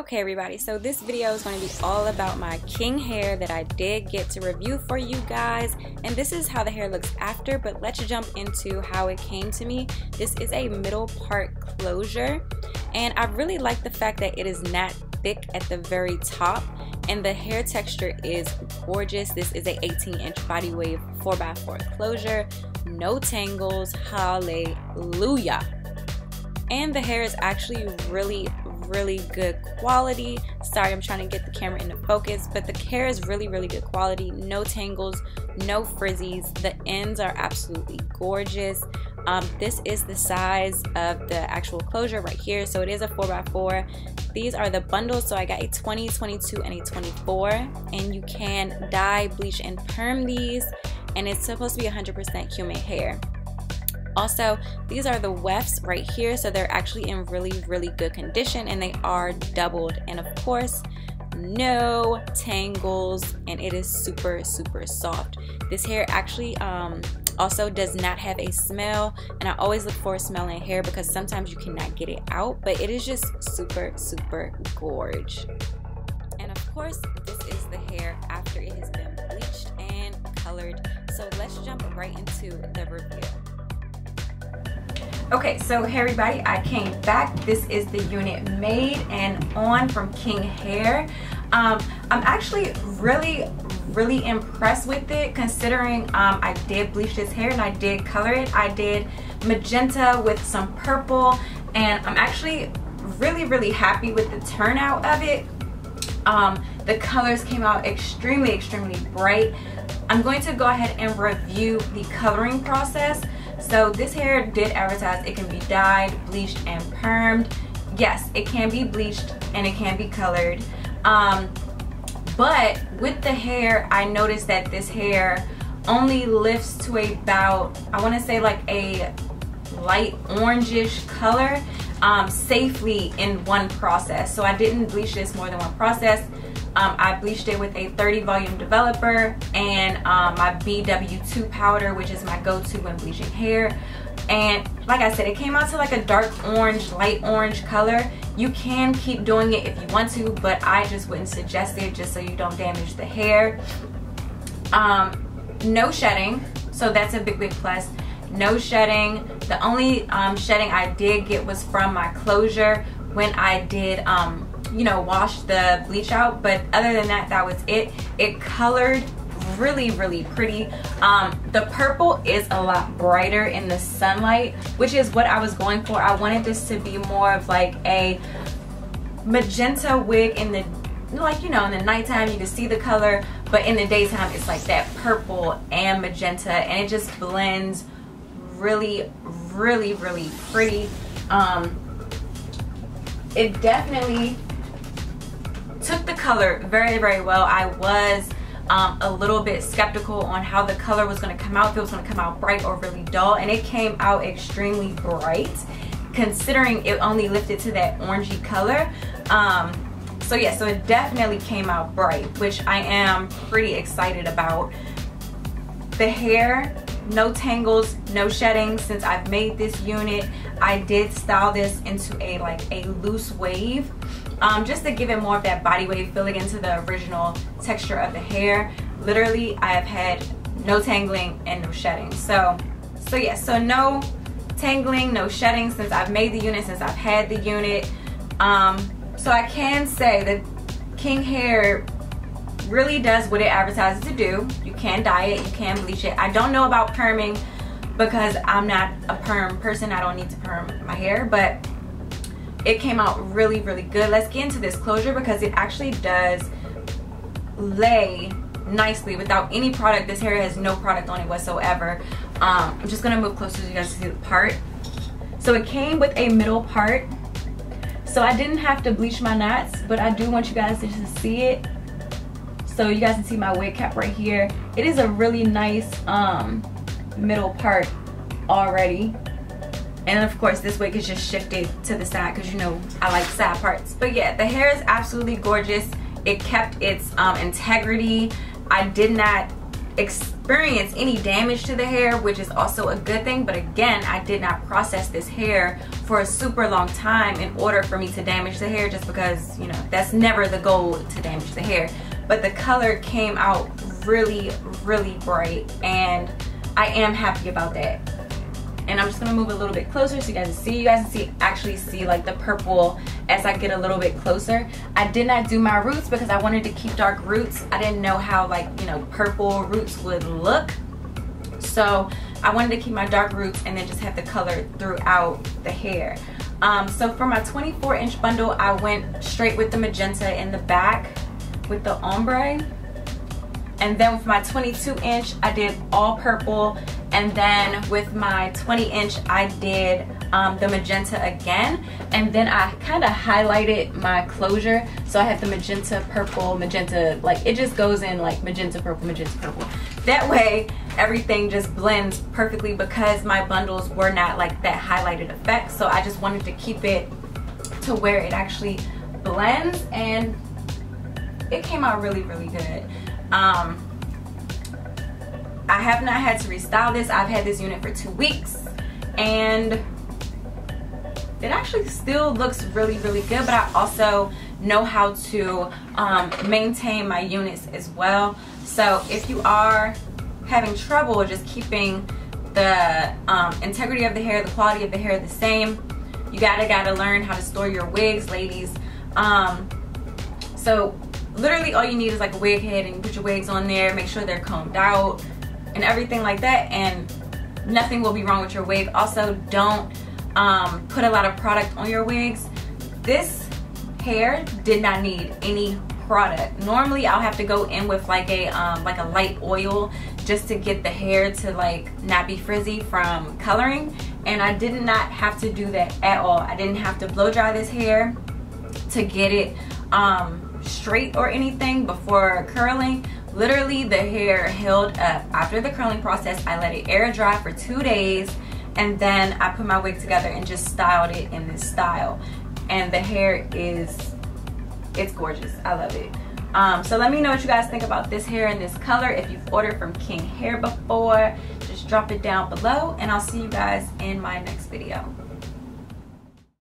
Okay everybody, so this video is going to be all about my king hair that I did get to review for you guys, and this is how the hair looks after, but let's jump into how it came to me. This is a middle part closure, and I really like the fact that it is not thick at the very top, and the hair texture is gorgeous. This is a 18-inch body wave 4x4 closure, no tangles, hallelujah. And the hair is actually really good quality. Sorry, I'm trying to get the camera into focus, but the hair is really good quality. No tangles, no frizzies. The ends are absolutely gorgeous. This is the size of the actual closure right here, so it is a 4x4. These are the bundles, so I got a 20, 22, and a 24, and you can dye, bleach, and perm these, and it's supposed to be 100% human hair. Also, these are the wefts right here, so they're actually in really good condition, and they are doubled, and of course no tangles, and it is super soft. This hair actually also does not have a smell, and I always look for a smell in hair because sometimes you cannot get it out, but it is just super gorge. And of course, this is the hair after it has been bleached and colored. So let's jump right into the review. Okay, so hey everybody, I came back. This is the unit made and on from King Hair. I'm actually really impressed with it, considering I did bleach this hair and I did color it. I did magenta with some purple, and I'm actually really happy with the turnout of it. The colors came out extremely bright. I'm going to go ahead and review the coloring process. So this hair did advertise it can be dyed, bleached, and permed. Yes, it can be bleached and it can be colored. But with the hair, I noticed that this hair only lifts to about, I want to say like a light orangish color safely in one process. So I didn't bleach this more than one process. I bleached it with a 30 volume developer and my BW2 powder, which is my go-to when bleaching hair. And like I said, it came out to like a dark orange, light orange color. You can keep doing it if you want to, but I just wouldn't suggest it, just so you don't damage the hair. No shedding, so that's a big plus. No shedding. The only shedding I did get was from my closure when I did you know, wash the bleach out, but other than that, that was it. It colored really pretty. The purple is a lot brighter in the sunlight, which is what I was going for. I wanted this to be more of like a magenta wig in the, like, you know, in the nighttime you can see the color, but in the daytime it's like that purple and magenta, and it just blends really pretty. It definitely took the color very well. I was a little bit skeptical on how the color was going to come out, if it was going to come out bright or really dull, and it came out extremely bright considering it only lifted to that orangey color. So yeah, so it definitely came out bright, which I am pretty excited about. The hair, no tangles, no shedding. Since I've made this unit, I did style this into a loose wave, just to give it more of that body wave feeling into the original texture of the hair. Literally, I have had no tangling and no shedding. So yeah, so no tangling, no shedding since I've made the unit, since I've had the unit. So I can say that King Hair really does what it advertises to do. You can dye it, you can bleach it. I don't know about perming because I'm not a perm person. I don't need to perm my hair, but it came out really good. Let's get into this closure because it actually does lay nicely without any product. This hair has no product on it whatsoever. I'm just gonna move closer so you guys can see the part. So it came with a middle part, so I didn't have to bleach my knots, but I do want you guys to just see it. So you guys can see my wig cap right here. It is a really nice middle part already. And of course this wig is just shifted to the side because, you know, I like side parts. But yeah, the hair is absolutely gorgeous. It kept its integrity. I did not experience any damage to the hair, which is also a good thing. But again, I did not process this hair for a super long time in order for me to damage the hair, just because, you know, that's never the goal, to damage the hair. But the color came out really, really bright, and I am happy about that. And I'm just gonna move a little bit closer so you guys can see. You guys can actually see like the purple as I get a little bit closer. I did not do my roots because I wanted to keep dark roots. I didn't know how, like, you know, purple roots would look. So I wanted to keep my dark roots and then just have the color throughout the hair. So for my 24-inch bundle, I went straight with the magenta in the back with the ombre. And then with my 22-inch, I did all purple. And then with my 20-inch, I did the magenta again. And then I kind of highlighted my closure. So I have the magenta, purple, magenta, like it just goes in like magenta, purple, magenta, purple. That way, everything just blends perfectly because my bundles were not like that highlighted effect. So I just wanted to keep it to where it actually blends, and it came out really, really good. I have not had to restyle this. I've had this unit for 2 weeks, and it actually still looks really, really good. But I also know how to maintain my units as well. So if you are having trouble just keeping the integrity of the hair, the quality of the hair the same, you gotta learn how to store your wigs, ladies. So literally all you need is like a wig head, and you put your wigs on there, make sure they're combed out and everything like that, and nothing will be wrong with your wig. Also, don't put a lot of product on your wigs. This hair did not need any product. Normally I'll have to go in with like a light oil just to get the hair to like not be frizzy from coloring, and I did not have to do that at all. I didn't have to blow dry this hair to get it straight or anything before curling. Literally the hair held up. After the curling process, I let it air dry for 2 days, and then I put my wig together and just styled it in this style. And the hair it's gorgeous. I love it. So let me know what you guys think about this hair and this color. If you've ordered from King Hair before, just drop it down below, and I'll see you guys in my next video.